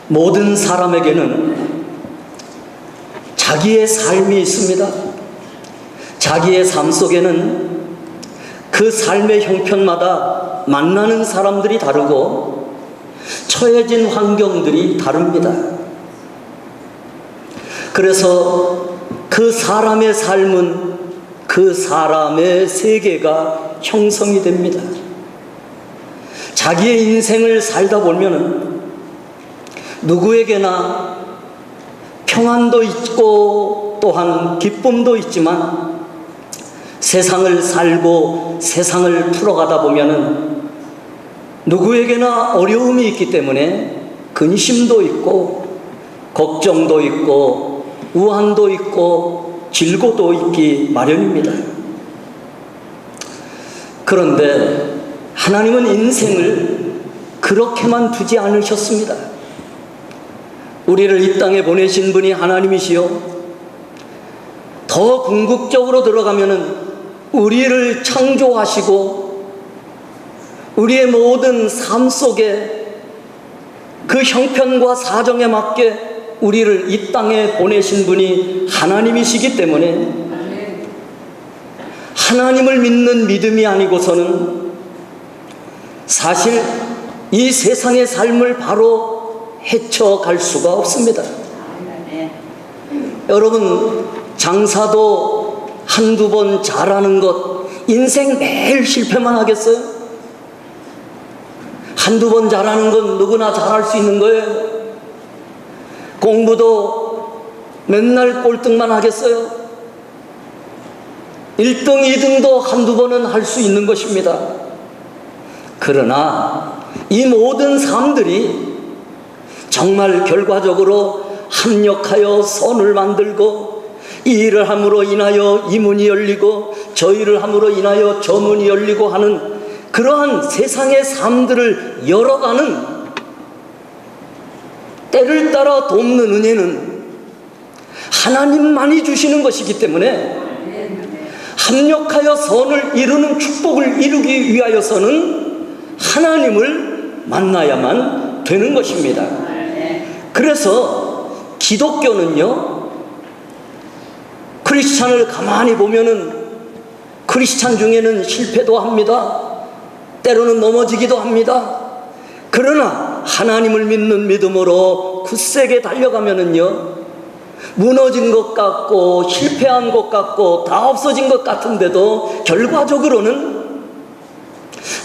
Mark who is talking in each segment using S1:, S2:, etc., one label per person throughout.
S1: 모든 사람에게는 자기의 삶이 있습니다. 자기의 삶 속에는 그 삶의 형편마다 만나는 사람들이 다르고 처해진 환경들이 다릅니다. 그래서 그 사람의 삶은 그 사람의 세계가 형성이 됩니다. 자기의 인생을 살다 보면은 누구에게나 평안도 있고 또한 기쁨도 있지만 세상을 살고 세상을 풀어가다 보면은 누구에게나 어려움이 있기 때문에 근심도 있고 걱정도 있고 우환도 있고 질고도 있기 마련입니다. 그런데 하나님은 인생을 그렇게만 두지 않으셨습니다. 우리를 이 땅에 보내신 분이 하나님이시요, 더 궁극적으로 들어가면은 우리를 창조하시고 우리의 모든 삶 속에 그 형편과 사정에 맞게 우리를 이 땅에 보내신 분이 하나님이시기 때문에 하나님을 믿는 믿음이 아니고서는 사실 이 세상의 삶을 바로 헤쳐갈 수가 없습니다. 여러분, 장사도 한두 번 잘하는 것, 인생 매일 실패만 하겠어요? 한두 번 잘하는 건 누구나 잘할 수 있는 거예요. 공부도 맨날 꼴등만 하겠어요? 1등, 2등도 한두 번은 할 수 있는 것입니다. 그러나 이 모든 삶들이 정말 결과적으로 합력하여 선을 만들고, 이 일을 함으로 인하여 이 문이 열리고 저 일을 함으로 인하여 저 문이 열리고 하는 그러한 세상의 삶들을 열어가는, 때를 따라 돕는 은혜는 하나님만이 주시는 것이기 때문에 합력하여 선을 이루는 축복을 이루기 위하여서는 하나님을 만나야만 되는 것입니다. 그래서 기독교는요, 크리스찬을 가만히 보면은 크리스찬 중에는 실패도 합니다. 때로는 넘어지기도 합니다. 그러나 하나님을 믿는 믿음으로 굳세게 달려가면은요, 무너진 것 같고 실패한 것 같고 다 없어진 것 같은데도 결과적으로는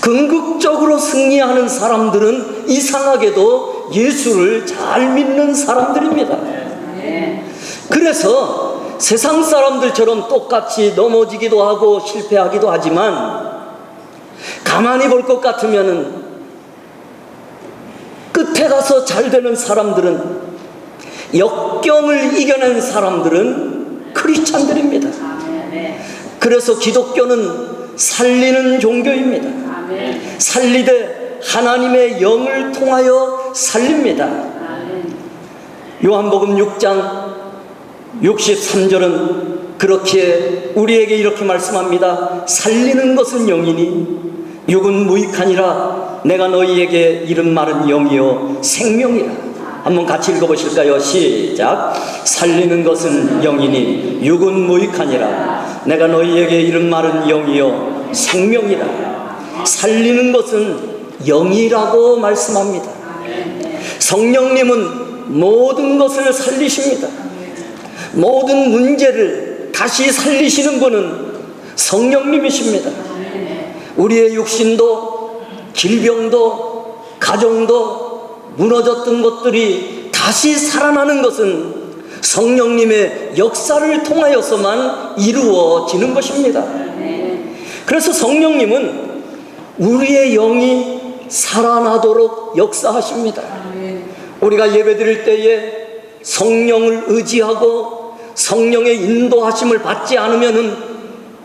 S1: 궁극적으로 승리하는 사람들은 이상하게도 예수를 잘 믿는 사람들입니다. 그래서 세상 사람들처럼 똑같이 넘어지기도 하고 실패하기도 하지만, 가만히 볼 것 같으면은 끝에 가서 잘 되는 사람들은, 역경을 이겨낸 사람들은 크리스찬들입니다. 그래서 기독교는 살리는 종교입니다. 살리되 하나님의 영을 통하여 살립니다. 요한복음 6장 63절은 그렇게 우리에게 이렇게 말씀합니다. 살리는 것은 영이니 육은 무익하니라. 내가 너희에게 이른 말은 영이요 생명이라. 한번 같이 읽어보실까요? 시작. 살리는 것은 영이니 육은 무익하니라. 내가 너희에게 이른 말은 영이요 생명이라. 살리는 것은 영이라고 말씀합니다. 성령님은 모든 것을 살리십니다. 모든 문제를 다시 살리시는 분은 성령님이십니다. 우리의 육신도 질병도 가정도 무너졌던 것들이 다시 살아나는 것은 성령님의 역사를 통하여서만 이루어지는 것입니다. 그래서 성령님은 우리의 영이 살아나도록 역사하십니다. 우리가 예배드릴 때에 성령을 의지하고 성령의 인도하심을 받지 않으면은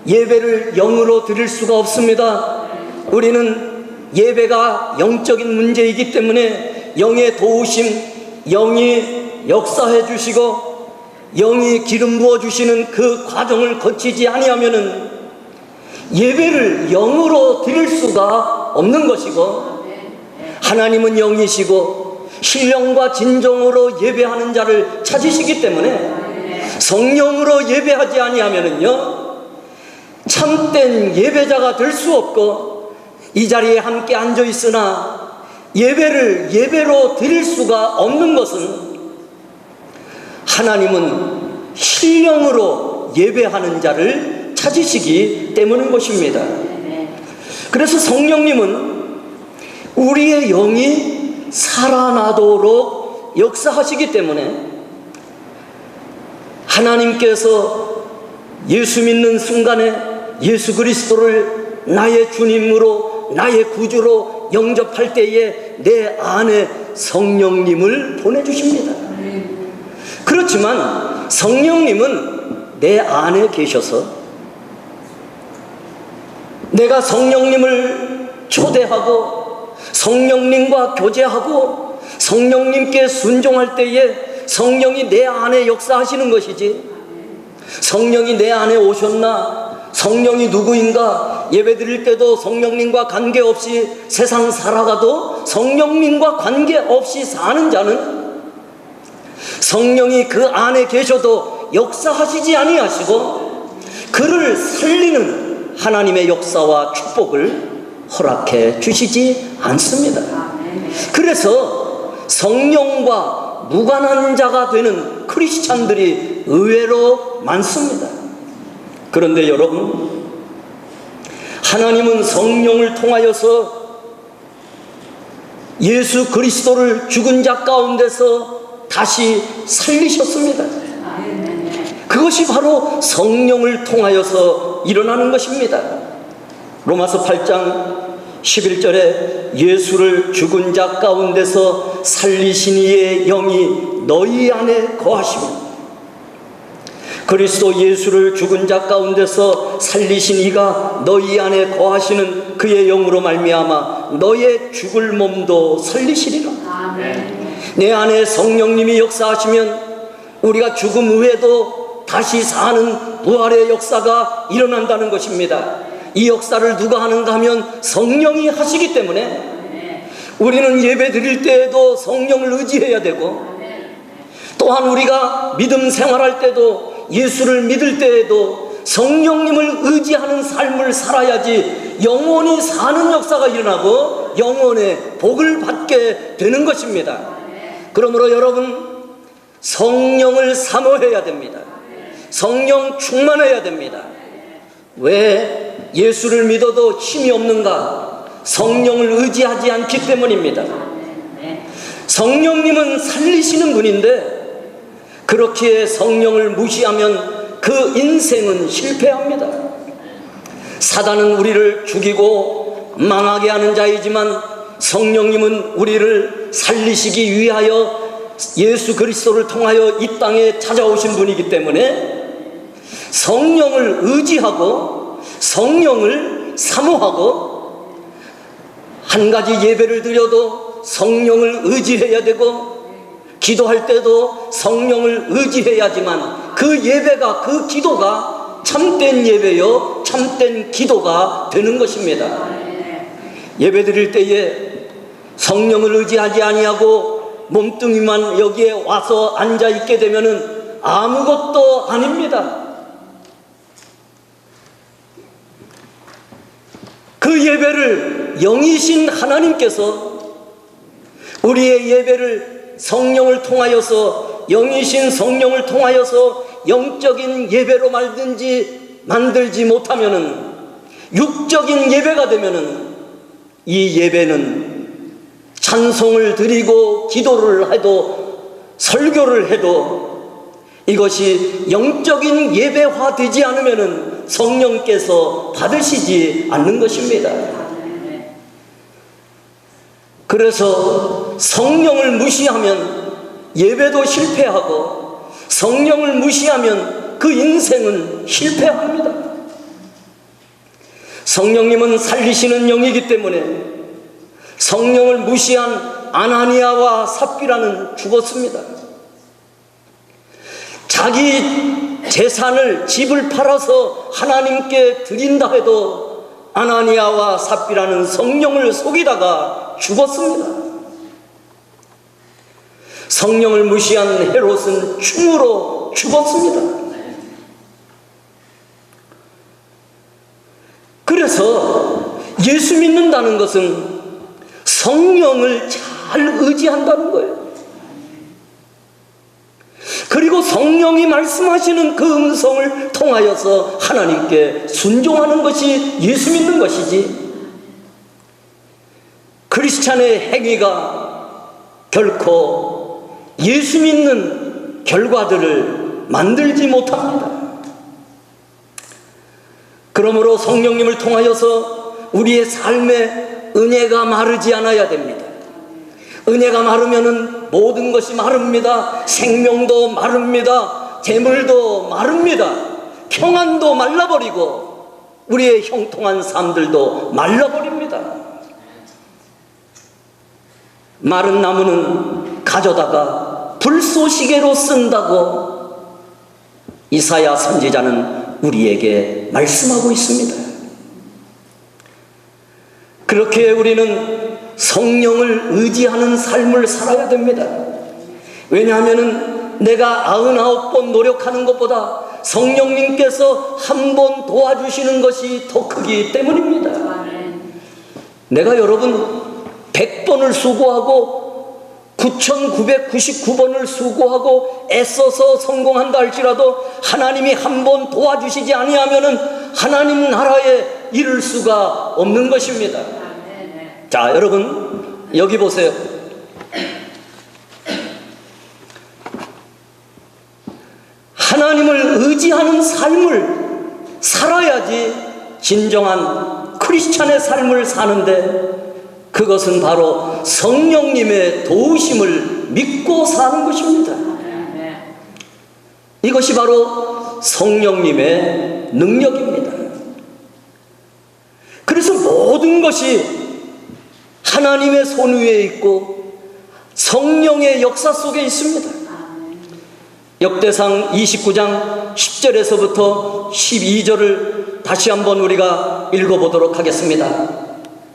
S1: 예배를 영으로 드릴 수가 없습니다. 우리는 예배가 영적인 문제이기 때문에 영의 도우심, 영이 역사해 주시고 영이 기름 부어 주시는 그 과정을 거치지 아니하면은 예배를 영으로 드릴 수가 없는 것이고, 하나님은 영이시고 신령과 진정으로 예배하는 자를 찾으시기 때문에 성령으로 예배하지 아니하면은요 참된 예배자가 될 수 없고, 이 자리에 함께 앉아 있으나 예배를 예배로 드릴 수가 없는 것은 하나님은 신령으로 예배하는 자를 찾으시기 때문인 것입니다. 그래서 성령님은 우리의 영이 살아나도록 역사하시기 때문에 하나님께서 예수 믿는 순간에 예수 그리스도를 나의 주님으로 나의 구주로 영접할 때에 내 안에 성령님을 보내주십니다. 그렇지만 성령님은 내 안에 계셔서 내가 성령님을 초대하고 성령님과 교제하고 성령님께 순종할 때에 성령이 내 안에 역사하시는 것이지, 성령이 내 안에 오셨나, 성령이 누구인가, 예배드릴 때도 성령님과 관계없이 세상 살아가도 성령님과 관계없이 사는 자는 성령이 그 안에 계셔도 역사하시지 아니하시고 그를 살리는 하나님의 역사와 축복을 허락해 주시지 않습니다. 그래서 성령과 무관한 자가 되는 크리스찬들이 의외로 많습니다. 그런데 여러분, 하나님은 성령을 통하여서 예수 그리스도를 죽은 자 가운데서 다시 살리셨습니다. 그것이 바로 성령을 통하여서 일어나는 것입니다. 로마서 8장 11절에 예수를 죽은 자 가운데서 살리신 이의 영이 너희 안에 거하시고, 그리스도 예수를 죽은 자 가운데서 살리신 이가 너희 안에 거하시는 그의 영으로 말미암아 너의 죽을 몸도 살리시리라. 내 안에 성령님이 역사하시면 우리가 죽음 후에도 다시 사는 부활의 역사가 일어난다는 것입니다. 이 역사를 누가 하는가 하면 성령이 하시기 때문에 우리는 예배 드릴 때에도 성령을 의지해야 되고, 또한 우리가 믿음 생활할 때도 예수를 믿을 때에도 성령님을 의지하는 삶을 살아야지 영원히 사는 역사가 일어나고 영원의 복을 받게 되는 것입니다. 그러므로 여러분, 성령을 사모해야 됩니다. 성령 충만해야 됩니다. 왜 예수를 믿어도 힘이 없는가? 성령을 의지하지 않기 때문입니다. 성령님은 살리시는 분인데 그렇게 성령을 무시하면 그 인생은 실패합니다. 사단은 우리를 죽이고 망하게 하는 자이지만 성령님은 우리를 살리시기 위하여 예수 그리스도를 통하여 이 땅에 찾아오신 분이기 때문에 성령을 의지하고 성령을 사모하고, 한 가지 예배를 드려도 성령을 의지해야 되고 기도할 때도 성령을 의지해야지만 그 예배가, 그 기도가 참된 예배요 참된 기도가 되는 것입니다. 예배 드릴 때에 성령을 의지하지 아니하고 몸뚱이만 여기에 와서 앉아 있게 되면은 아무것도 아닙니다. 그 예배를 영이신 하나님께서 우리의 예배를 성령을 통하여서, 영이신 성령을 통하여서 영적인 예배로 만들지 못하면은, 육적인 예배가 되면은 이 예배는 찬송을 드리고 기도를 해도 설교를 해도 이것이 영적인 예배화 되지 않으면은 성령께서 받으시지 않는 것입니다. 그래서 성령을 무시하면 예배도 실패하고 성령을 무시하면 그 인생은 실패합니다. 성령님은 살리시는 영이기 때문에 성령을 무시한 아나니아와 삽비라는 죽었습니다. 자기 재산을, 집을 팔아서 하나님께 드린다 해도 아나니아와 삽비라는 성령을 속이다가 죽었습니다. 성령을 무시한 헤롯은 충으로 죽었습니다. 그래서 예수 믿는다는 것은 성령을 잘 의지한다는 거예요. 그리고 성령이 말씀하시는 그 음성을 통하여서 하나님께 순종하는 것이 예수 믿는 것이지, 크리스찬의 행위가 결코 예수 믿는 결과들을 만들지 못합니다. 그러므로 성령님을 통하여서 우리의 삶에 은혜가 마르지 않아야 됩니다. 은혜가 마르면은 모든 것이 마릅니다. 생명도 마릅니다. 재물도 마릅니다. 평안도 말라버리고 우리의 형통한 삶들도 말라버립니다. 마른 나무는 가져다가 불쏘시개로 쓴다고 이사야 선지자는 우리에게 말씀하고 있습니다. 그렇게 우리는 성령을 의지하는 삶을 살아야 됩니다. 왜냐하면 내가 99번 노력하는 것보다 성령님께서 한 번 도와주시는 것이 더 크기 때문입니다. 내가 여러분 100번을 수고하고 9,999번을 수고하고 애써서 성공한다 할지라도 하나님이 한 번 도와주시지 아니하면은 하나님 나라에 이를 수가 없는 것입니다. 자, 여러분 여기 보세요. 하나님을 의지하는 삶을 살아야지 진정한 크리스찬의 삶을 사는데, 그것은 바로 성령님의 도우심을 믿고 사는 것입니다. 이것이 바로 성령님의 능력입니다. 그래서 모든 것이 하나님의 손 위에 있고 성령의 역사 속에 있습니다. 역대상 29장 10절에서부터 12절을 다시 한번 우리가 읽어보도록 하겠습니다.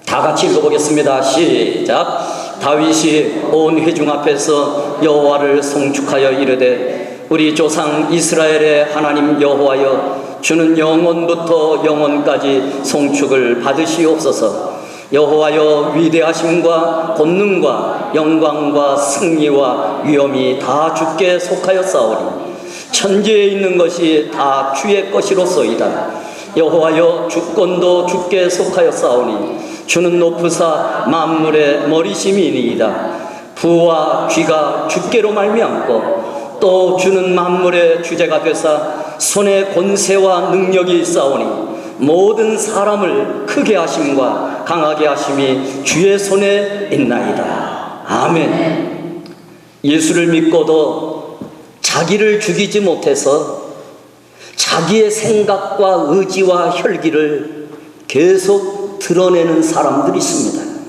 S1: 다 같이 읽어보겠습니다. 시작. 다윗이 온 회중 앞에서 여호와를 송축하여 이르되, 우리 조상 이스라엘의 하나님 여호와여, 주는 영원부터 영원까지 송축을 받으시옵소서. 여호와여, 위대하심과 권능과 영광과 승리와 위엄이 다 주께 속하였사오니 천지에 있는 것이 다 주의 것이로소이다. 여호와여, 주권도 주께 속하였사오니 주는 높으사 만물의 머리심이니이다. 부와 귀가 주께로 말미암고 또 주는 만물의 주제가 되사 손에 권세와 능력이 있사오니 모든 사람을 크게 하심과 강하게 하심이 주의 손에 있나이다. 아멘. 예수를 믿고도 자기를 죽이지 못해서 자기의 생각과 의지와 혈기를 계속 드러내는 사람들이 있습니다.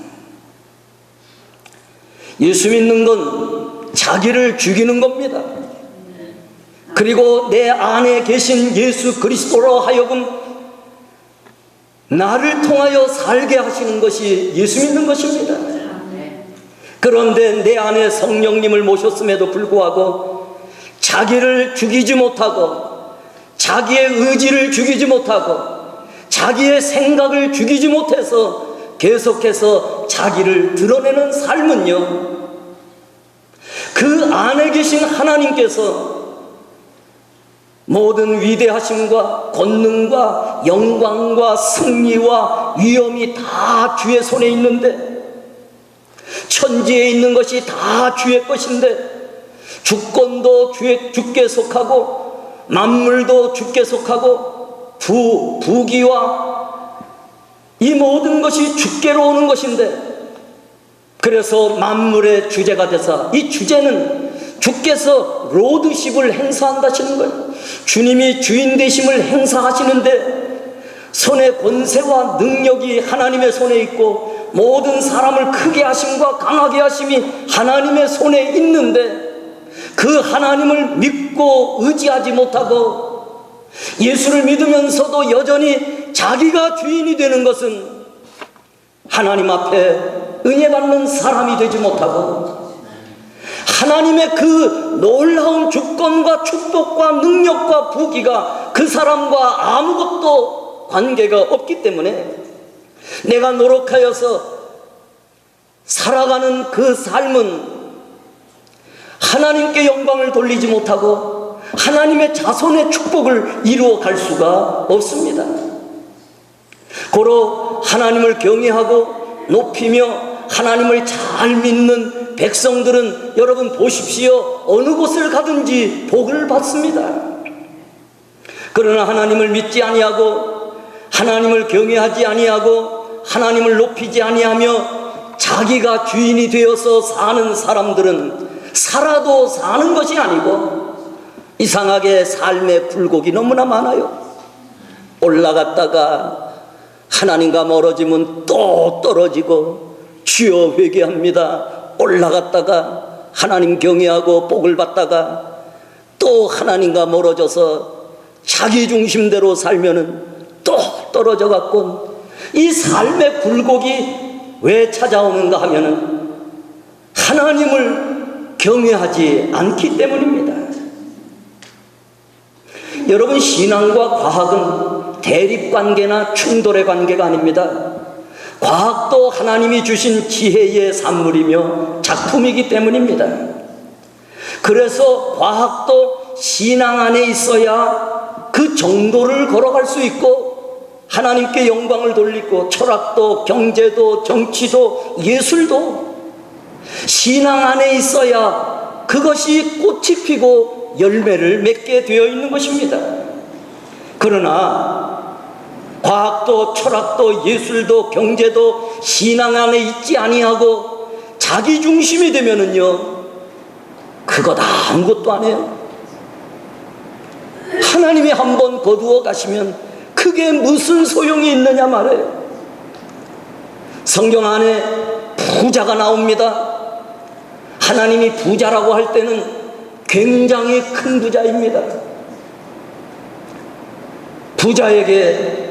S1: 예수 믿는 건 자기를 죽이는 겁니다. 그리고 내 안에 계신 예수 그리스도로 하여금 나를 통하여 살게 하시는 것이 예수 믿는 것입니다. 그런데 내 안에 성령님을 모셨음에도 불구하고 자기를 죽이지 못하고 자기의 의지를 죽이지 못하고 자기의 생각을 죽이지 못해서 계속해서 자기를 드러내는 삶은요, 그 안에 계신 하나님께서 모든 위대하심과 권능과 영광과 승리와 위엄이 다 주의 손에 있는데, 천지에 있는 것이 다 주의 것인데, 주권도 주께 속하고 만물도 주께 속하고 부귀와 이 모든 것이 주께로 오는 것인데, 그래서 만물의 주제가 되사 이 주제는 주께서 로드십을 행사한다시는 거예요. 주님이 주인 되심을 행사하시는데 손에 권세와 능력이 하나님의 손에 있고 모든 사람을 크게 하심과 강하게 하심이 하나님의 손에 있는데, 그 하나님을 믿고 의지하지 못하고 예수를 믿으면서도 여전히 자기가 주인이 되는 것은 하나님 앞에 은혜 받는 사람이 되지 못하고 하나님의 그 놀라운 주권과 축복과 능력과 부귀가 그 사람과 아무것도 관계가 없기 때문에 내가 노력하여서 살아가는 그 삶은 하나님께 영광을 돌리지 못하고 하나님의 자손의 축복을 이루어 갈 수가 없습니다. 고로 하나님을 경외하고 높이며 하나님을 잘 믿는 백성들은 여러분 보십시오. 어느 곳을 가든지 복을 받습니다. 그러나 하나님을 믿지 아니하고 하나님을 경외하지 아니하고 하나님을 높이지 아니하며 자기가 주인이 되어서 사는 사람들은 살아도 사는 것이 아니고 이상하게 삶의 굴곡이 너무나 많아요. 올라갔다가 하나님과 멀어지면 또 떨어지고 주여 회개합니다. 올라갔다가 하나님 경외하고 복을 받다가 또 하나님과 멀어져서 자기 중심대로 살면은 또 떨어져 갖고 이 삶의 굴곡이 왜 찾아오는가 하면은 하나님을 경외하지 않기 때문입니다. 여러분, 신앙과 과학은 대립관계나 충돌의 관계가 아닙니다. 과학도 하나님이 주신 지혜의 산물이며 작품이기 때문입니다. 그래서 과학도 신앙 안에 있어야 그 정도를 걸어갈 수 있고 하나님께 영광을 돌리고 철학도 경제도 정치도 예술도 신앙 안에 있어야 그것이 꽃이 피고 열매를 맺게 되어 있는 것입니다. 그러나 과학도 철학도 예술도 경제도 신앙 안에 있지 아니하고 자기 중심이 되면은요, 그것 아무것도 안 해요. 하나님이 한번 거두어 가시면 그게 무슨 소용이 있느냐 말이에요. 성경 안에 부자가 나옵니다. 하나님이 부자라고 할 때는 굉장히 큰 부자입니다. 부자에게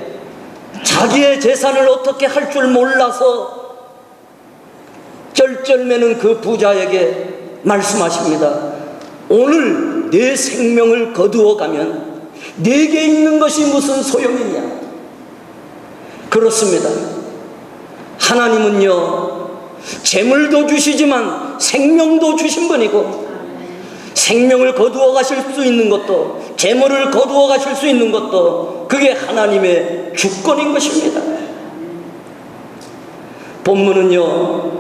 S1: 자기의 재산을 어떻게 할 줄 몰라서 쩔쩔매는 그 부자에게 말씀하십니다. 오늘 내 생명을 거두어 가면 내게 있는 것이 무슨 소용이냐. 그렇습니다. 하나님은요, 재물도 주시지만 생명도 주신 분이고 생명을 거두어 가실 수 있는 것도 재물을 거두어 가실 수 있는 것도 그게 하나님의 주권인 것입니다. 본문은요,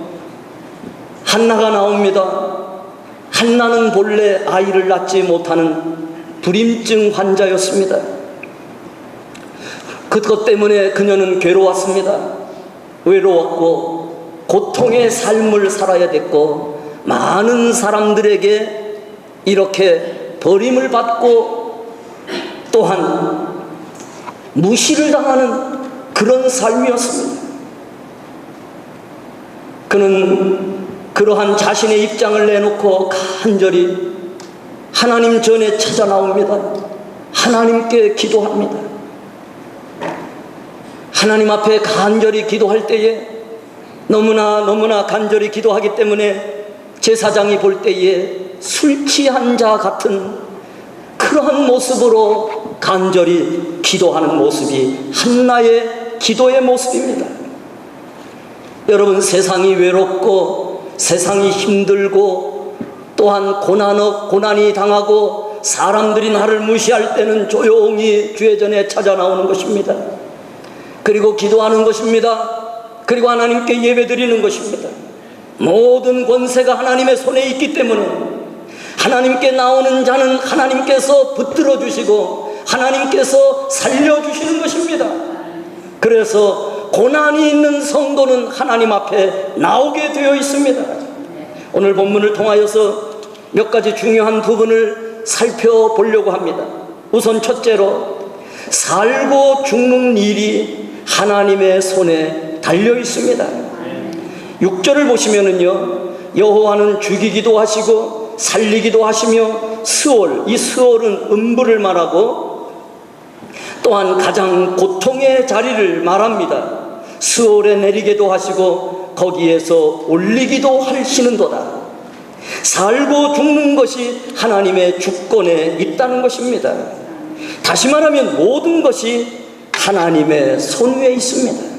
S1: 한나가 나옵니다. 한나는 본래 아이를 낳지 못하는 불임증 환자였습니다. 그것 때문에 그녀는 괴로웠습니다. 외로웠고 고통의 삶을 살아야 됐고 많은 사람들에게 이렇게 버림을 받고 또한 무시를 당하는 그런 삶이었습니다. 그는 그러한 자신의 입장을 내놓고 간절히 하나님 전에 찾아 나옵니다. 하나님께 기도합니다. 하나님 앞에 간절히 기도할 때에 너무나 간절히 기도하기 때문에 제사장이 볼 때에 술 취한 자 같은 그러한 모습으로 간절히 기도하는 모습이 한나의 기도의 모습입니다. 여러분, 세상이 외롭고 세상이 힘들고 또한 고난이 당하고 사람들이 나를 무시할 때는 조용히 주의 전에 찾아 나오는 것입니다. 그리고 기도하는 것입니다. 그리고 하나님께 예배드리는 것입니다. 모든 권세가 하나님의 손에 있기 때문에 하나님께 나오는 자는 하나님께서 붙들어 주시고 하나님께서 살려주시는 것입니다. 그래서 고난이 있는 성도는 하나님 앞에 나오게 되어 있습니다. 오늘 본문을 통하여서 몇 가지 중요한 부분을 살펴보려고 합니다. 우선 첫째로, 살고 죽는 일이 하나님의 손에 달려 있습니다. 6절을 보시면은요, 여호와는 죽이기도 하시고 살리기도 하시며 스올, 이 스올은 음부를 말하고 또한 가장 고통의 자리를 말합니다. 스올에 내리게도 하시고 거기에서 올리기도 하시는도다. 살고 죽는 것이 하나님의 주권에 있다는 것입니다. 다시 말하면 모든 것이 하나님의 손 위에 있습니다.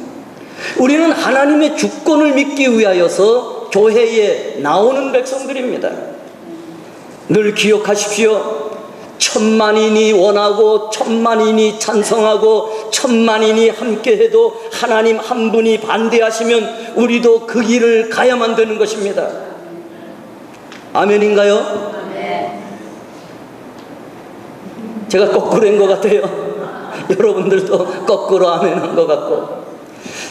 S1: 우리는 하나님의 주권을 믿기 위하여서 교회에 나오는 백성들입니다. 늘 기억하십시오. 천만인이 원하고 천만인이 찬성하고 천만인이 함께해도 하나님 한 분이 반대하시면 우리도 그 길을 가야만 되는 것입니다. 아멘인가요? 제가 거꾸로 한 것 같아요. 여러분들도 거꾸로 아멘한 것 같고,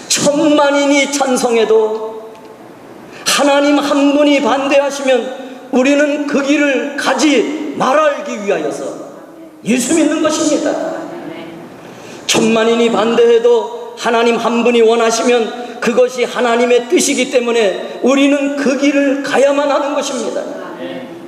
S1: 천만인이 찬성해도 하나님 한 분이 반대하시면 우리는 그 길을 가지 말아기 위하여서 예수 믿는 것입니다. 천만인이 반대해도 하나님 한 분이 원하시면 그것이 하나님의 뜻이기 때문에 우리는 그 길을 가야만 하는 것입니다.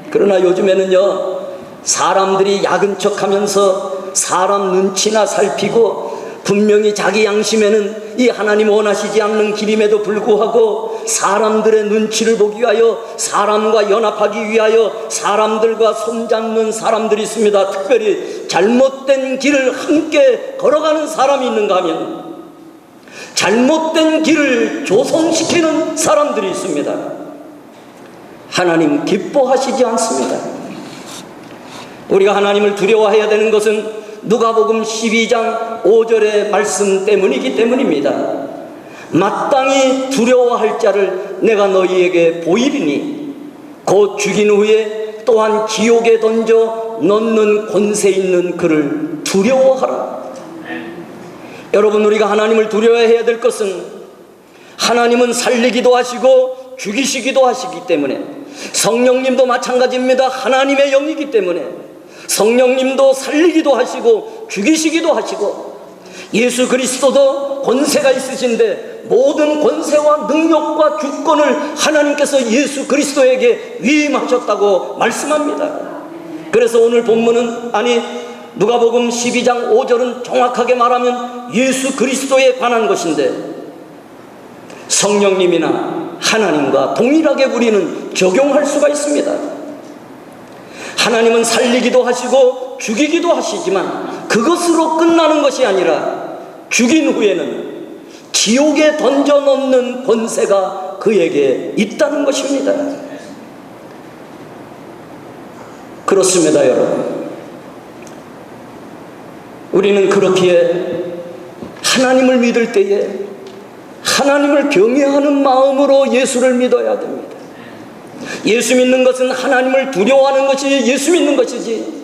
S1: 그러나 요즘에는요, 사람들이 야근 척하면서 사람 눈치나 살피고 분명히 자기 양심에는 이 하나님 원하시지 않는 길임에도 불구하고 사람들의 눈치를 보기 위하여, 사람과 연합하기 위하여 사람들과 손잡는 사람들이 있습니다. 특별히 잘못된 길을 함께 걸어가는 사람이 있는가 하면 잘못된 길을 조성시키는 사람들이 있습니다. 하나님 기뻐하시지 않습니다. 우리가 하나님을 두려워해야 되는 것은 누가복음 12장 5절의 말씀 때문이기 때문입니다. 마땅히 두려워할 자를 내가 너희에게 보이리니 곧 죽인 후에 또한 지옥에 던져 넣는 권세 있는 그를 두려워하라. 여러분, 우리가 하나님을 두려워해야 될 것은 하나님은 살리기도 하시고 죽이시기도 하시기 때문에, 성령님도 마찬가지입니다. 하나님의 영이기 때문에 성령님도 살리기도 하시고 죽이시기도 하시고, 예수 그리스도도 권세가 있으신데 모든 권세와 능력과 주권을 하나님께서 예수 그리스도에게 위임하셨다고 말씀합니다. 그래서 오늘 본문은, 아니 누가복음 12장 5절은 정확하게 말하면 예수 그리스도에 관한 것인데, 성령님이나 하나님과 동일하게 우리는 적용할 수가 있습니다. 하나님은 살리기도 하시고 죽이기도 하시지만 그것으로 끝나는 것이 아니라 죽인 후에는 지옥에 던져놓는 권세가 그에게 있다는 것입니다. 그렇습니다, 여러분. 우리는 그렇기에 하나님을 믿을 때에 하나님을 경외하는 마음으로 예수를 믿어야 됩니다. 예수 믿는 것은 하나님을 두려워하는 것이 예수 믿는 것이지,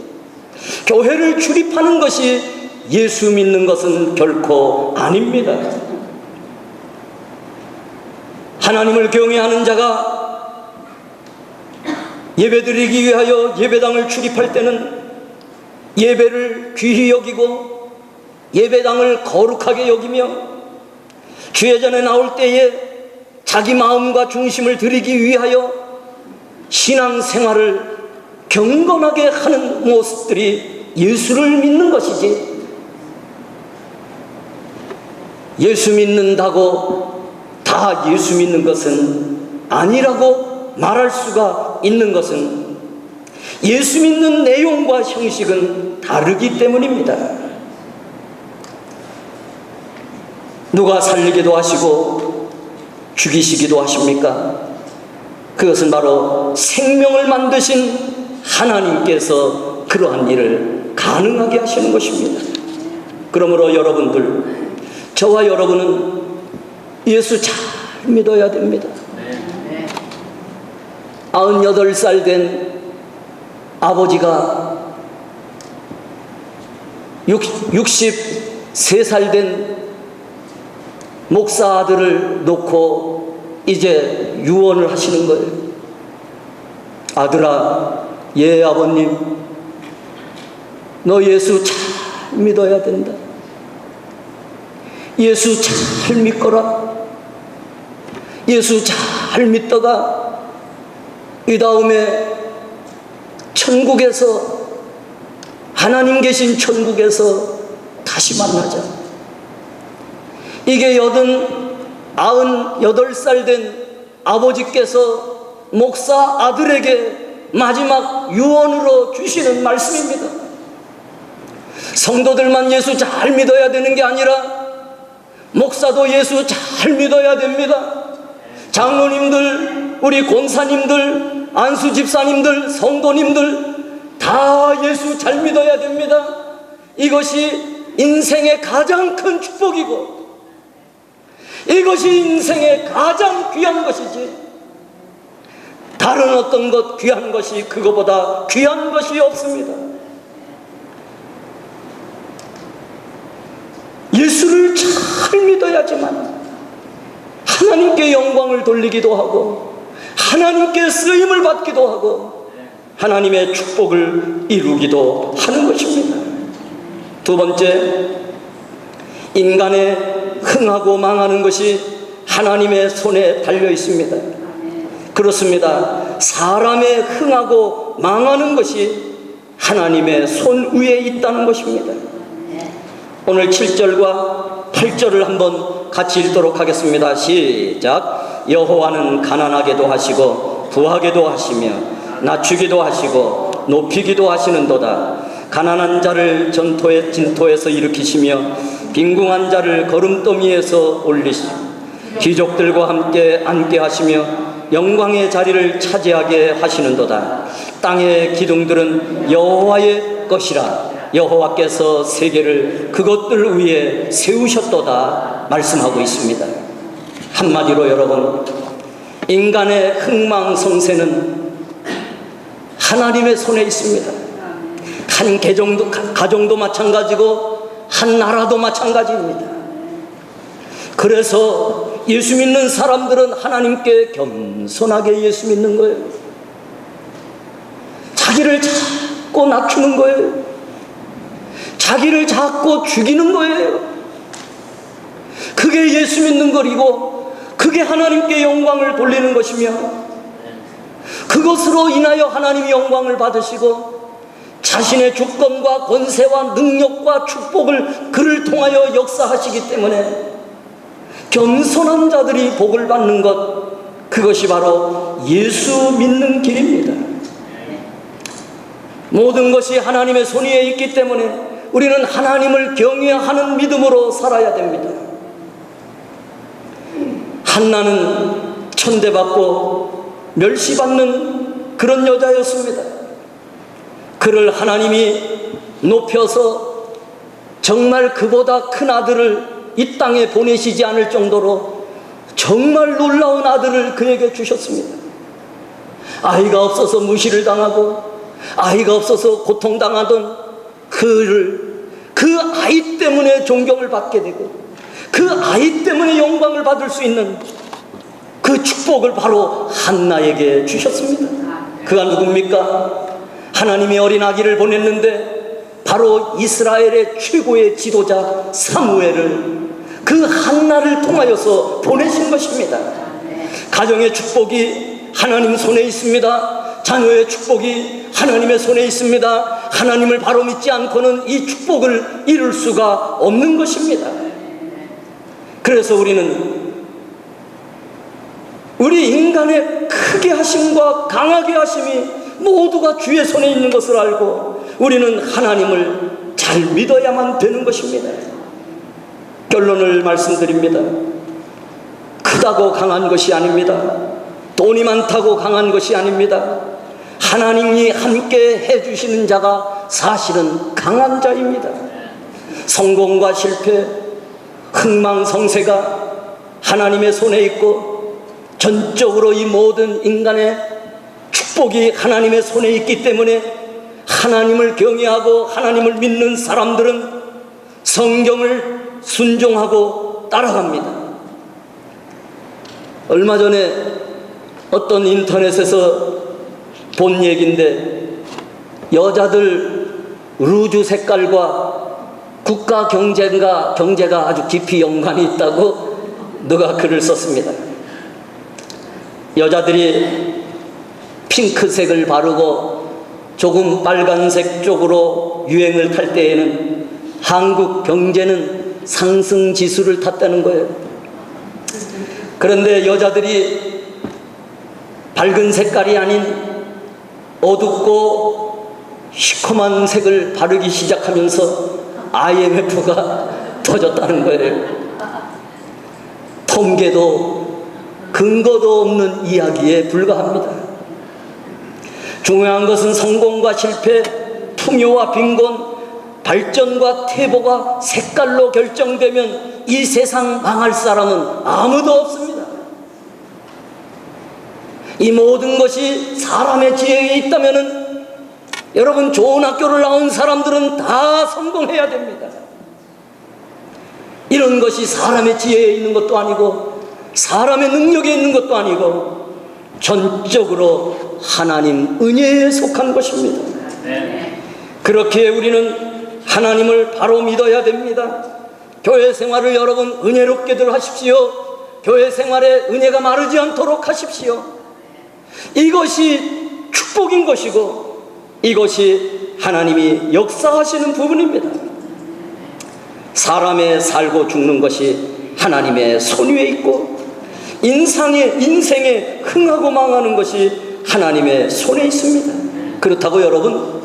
S1: 교회를 출입하는 것이 예수 믿는 것은 결코 아닙니다. 하나님을 경외하는 자가 예배드리기 위하여 예배당을 출입할 때는 예배를 귀히 여기고 예배당을 거룩하게 여기며, 주회전에 나올 때에 자기 마음과 중심을 드리기 위하여 신앙생활을 경건하게 하는 모습들이 예수를 믿는 것이지, 예수 믿는다고 다 예수 믿는 것은 아니라고 말할 수가 있는 것은 예수 믿는 내용과 형식은 다르기 때문입니다. 누가 살리기도 하시고 죽이시기도 하십니까? 그것은 바로 생명을 만드신 하나님께서 그러한 일을 가능하게 하시는 것입니다. 그러므로 여러분들, 저와 여러분은 예수 잘 믿어야 됩니다. 98살 된 아버지가 63살 된 목사 아들을 놓고 이제 유언을 하시는 거예요. 아들아, 예 아버님, 너 예수 잘 믿어야 된다. 예수 잘 믿거라. 예수 잘 믿다가 이 다음에 천국에서, 하나님 계신 천국에서 다시 만나자. 이게 98살 된 아버지께서 목사 아들에게 마지막 유언으로 주시는 말씀입니다. 성도들만 예수 잘 믿어야 되는 게 아니라 목사도 예수 잘 믿어야 됩니다. 장로님들, 우리 권사님들, 안수 집사님들, 성도님들 다 예수 잘 믿어야 됩니다. 이것이 인생의 가장 큰 축복이고 이것이 인생의 가장 귀한 것이지, 다른 어떤 것 귀한 것이 그거보다 귀한 것이 없습니다. 예수를 잘 믿어야지만 하나님께 영광을 돌리기도 하고 하나님께 쓰임을 받기도 하고 하나님의 축복을 이루기도 하는 것입니다. 두 번째, 인간의 흥하고 망하는 것이 하나님의 손에 달려 있습니다. 그렇습니다. 사람의 흥하고 망하는 것이 하나님의 손 위에 있다는 것입니다. 오늘 7절과 8절을 한번 같이 읽도록 하겠습니다. 시작. 여호와는 가난하게도 하시고 부하게도 하시며 낮추기도 하시고 높이기도 하시는도다. 가난한 자를 진토에서 일으키시며 빈궁한 자를 거름더미에서 올리시며 귀족들과 함께 앉게 하시며 영광의 자리를 차지하게 하시는도다. 땅의 기둥들은 여호와의 것이라. 여호와께서 세계를 그것들 위에 세우셨도다 말씀하고 있습니다. 한마디로 여러분, 인간의 흥망성쇠는 하나님의 손에 있습니다. 한 가정도 마찬가지고 한 나라도 마찬가지입니다. 그래서 예수 믿는 사람들은 하나님께 겸손하게 예수 믿는 거예요. 자기를 자꾸 낮추는 거예요. 자기를 자꾸 죽이는 거예요. 그게 예수 믿는 것이고 그게 하나님께 영광을 돌리는 것이며 그것으로 인하여 하나님이 영광을 받으시고 자신의 주권과 권세와 능력과 축복을 그를 통하여 역사하시기 때문에 겸손한 자들이 복을 받는 것, 그것이 바로 예수 믿는 길입니다. 모든 것이 하나님의 손 위에 있기 때문에 우리는 하나님을 경외하는 믿음으로 살아야 됩니다. 한나는 천대받고 멸시받는 그런 여자였습니다. 그를 하나님이 높여서 정말 그보다 큰 아들을 이 땅에 보내시지 않을 정도로 정말 놀라운 아들을 그에게 주셨습니다. 아이가 없어서 무시를 당하고 아이가 없어서 고통당하던 그를 그 아이 때문에 존경을 받게 되고 그 아이 때문에 영광을 받을 수 있는 그 축복을 바로 한나에게 주셨습니다. 그가 누굽니까? 하나님이 어린 아기를 보냈는데 바로 이스라엘의 최고의 지도자 사무엘을 그 한나를 통하여서 보내신 것입니다. 가정의 축복이 하나님 손에 있습니다. 자녀의 축복이 하나님의 손에 있습니다. 하나님을 바로 믿지 않고는 이 축복을 이룰 수가 없는 것입니다. 그래서 우리는 우리 인간의 크게 하심과 강하게 하심이 모두가 주의 손에 있는 것을 알고 우리는 하나님을 잘 믿어야만 되는 것입니다. 결론을 말씀드립니다. 크다고 강한 것이 아닙니다. 돈이 많다고 강한 것이 아닙니다. 하나님이 함께 해주시는 자가 사실은 강한 자입니다. 성공과 실패, 흥망성쇠가 하나님의 손에 있고 전적으로 이 모든 인간의 축복이 하나님의 손에 있기 때문에 하나님을 경외하고 하나님을 믿는 사람들은 성경을 순종하고 따라갑니다. 얼마 전에 어떤 인터넷에서 본 얘기인데 여자들 루즈 색깔과 국가 경제가 아주 깊이 연관이 있다고 누가 글을 썼습니다. 여자들이 핑크색을 바르고 조금 빨간색 쪽으로 유행을 탈 때에는 한국 경제는 상승 지수를 탔다는 거예요. 그런데 여자들이 밝은 색깔이 아닌 어둡고 시커먼 색을 바르기 시작하면서 IMF가 터졌다는 거예요. 통계도 근거도 없는 이야기에 불과합니다. 중요한 것은 성공과 실패, 풍요와 빈곤, 발전과 퇴보가 색깔로 결정되면 이 세상 망할 사람은 아무도 없습니다. 이 모든 것이 사람의 지혜에 있다면 여러분, 좋은 학교를 나온 사람들은 다 성공해야 됩니다. 이런 것이 사람의 지혜에 있는 것도 아니고 사람의 능력에 있는 것도 아니고 전적으로 하나님 은혜에 속한 것입니다. 그렇게 우리는 하나님을 바로 믿어야 됩니다. 교회 생활을 여러분 은혜롭게들 하십시오. 교회 생활에 은혜가 마르지 않도록 하십시오. 이것이 축복인 것이고 이것이 하나님이 역사하시는 부분입니다. 사람의 살고 죽는 것이 하나님의 손 위에 있고 인생에 흥하고 망하는 것이 하나님의 손에 있습니다. 그렇다고 여러분,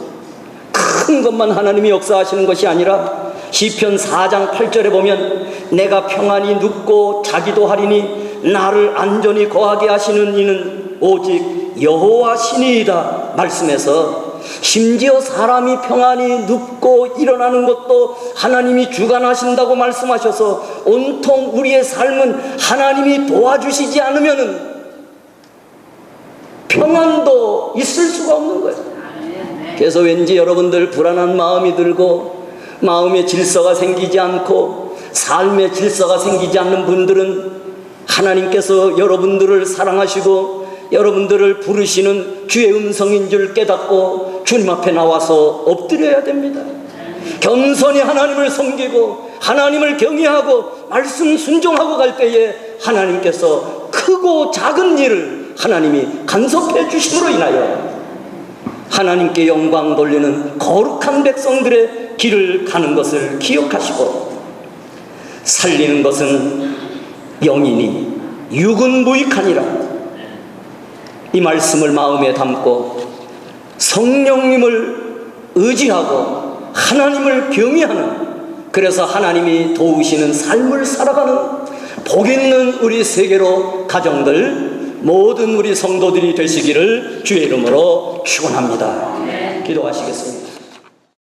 S1: 큰 것만 하나님이 역사하시는 것이 아니라 시편 4장 8절에 보면 내가 평안히 눕고 자기도 하리니 나를 안전히 거하게 하시는 이는 오직 여호와 신이이다 말씀해서, 심지어 사람이 평안히 눕고 일어나는 것도 하나님이 주관하신다고 말씀하셔서 온통 우리의 삶은 하나님이 도와주시지 않으면 평안도 있을 수가 없는 거예요. 그래서 왠지 여러분들 불안한 마음이 들고 마음의 질서가 생기지 않고 삶의 질서가 생기지 않는 분들은 하나님께서 여러분들을 사랑하시고 여러분들을 부르시는 주의 음성인 줄 깨닫고 주님 앞에 나와서 엎드려야 됩니다. 겸손히 하나님을 섬기고 하나님을 경외하고 말씀 순종하고 갈 때에 하나님께서 크고 작은 일을 하나님이 간섭해 주심으로 인하여 하나님께 영광 돌리는 거룩한 백성들의 길을 가는 것을 기억하시고, 살리는 것은 영이니 육은 무익하니라, 이 말씀을 마음에 담고 성령님을 의지하고 하나님을 경외하는, 그래서 하나님이 도우시는 삶을 살아가는 복 있는 우리 세계로 가정들 모든 우리 성도들이 되시기를 주의 이름으로 축원합니다. 기도하시겠습니다.